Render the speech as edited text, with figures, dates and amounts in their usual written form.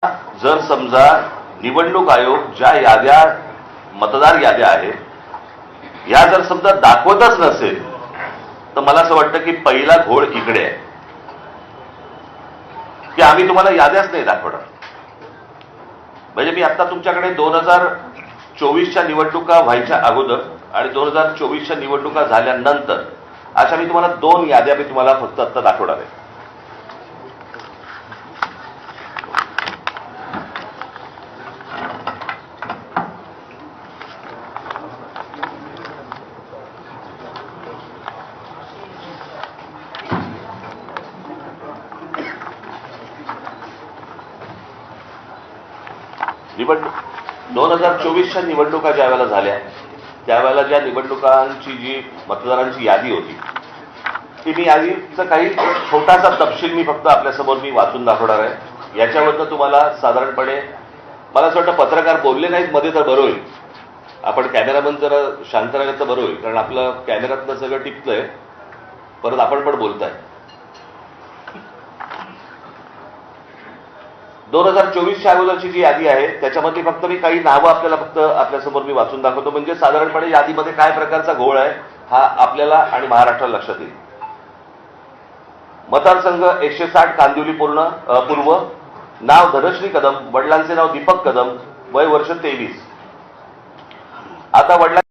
जर समजा निवडणूक आयोग ज्या याद्या मतदार याद्या आहेत या जर समजा दाखवतच नसेल तर मला असं वाटतं की पहिला घोळ इकडे आहे की आम्ही तुम्हाला याद्याच नाही दाखवणार. म्हणजे मी आता तुमच्याकडे 2024च्या निवडणुका व्हायच्या अगोदर आणि 2024च्या निवडणुका झाल्यानंतर अशा मी तुम्हाला 2 याद्या मी तुम्हाला फक्त आता दाखवणार आहे. निवडणूक 2024च्या निवडणुका ज्या वेळेला झाल्या त्यावेळेला ज्या निवडणुकांची जी मतदारांची यादी होती ती मी यादीचा काही छोटासा तपशील मी फक्त आपल्यासमोर मी वाचून दाखवणार आहे. याच्यावरनं तुम्हाला साधारणपणे मला असं वाटतं पत्रकार बोलले नाहीत मध्ये तर बरं होईल, आपण कॅमेरामन जरा शांत राहिलं तर बरं होईल, कारण आपलं कॅमेऱ्यातनं सगळं टिपतंय परत आपण पण बोलताय. 2024च्या अगोदरची जी यादी आहे त्याच्यामध्ये फक्त मी काही नावं आपल्याला फक्त आपल्यासमोर मी वाचून दाखवतो, म्हणजे साधारणपणे यादीमध्ये काय प्रकारचा घोळ आहे हा आपल्याला आणि महाराष्ट्राला लक्षात येईल. मतदारसंघ 160 कांदिवली पूर्व, नाव धनश्री कदम, वडिलांचे नाव दीपक कदम, वय वर्ष 23. आता वडिलांचे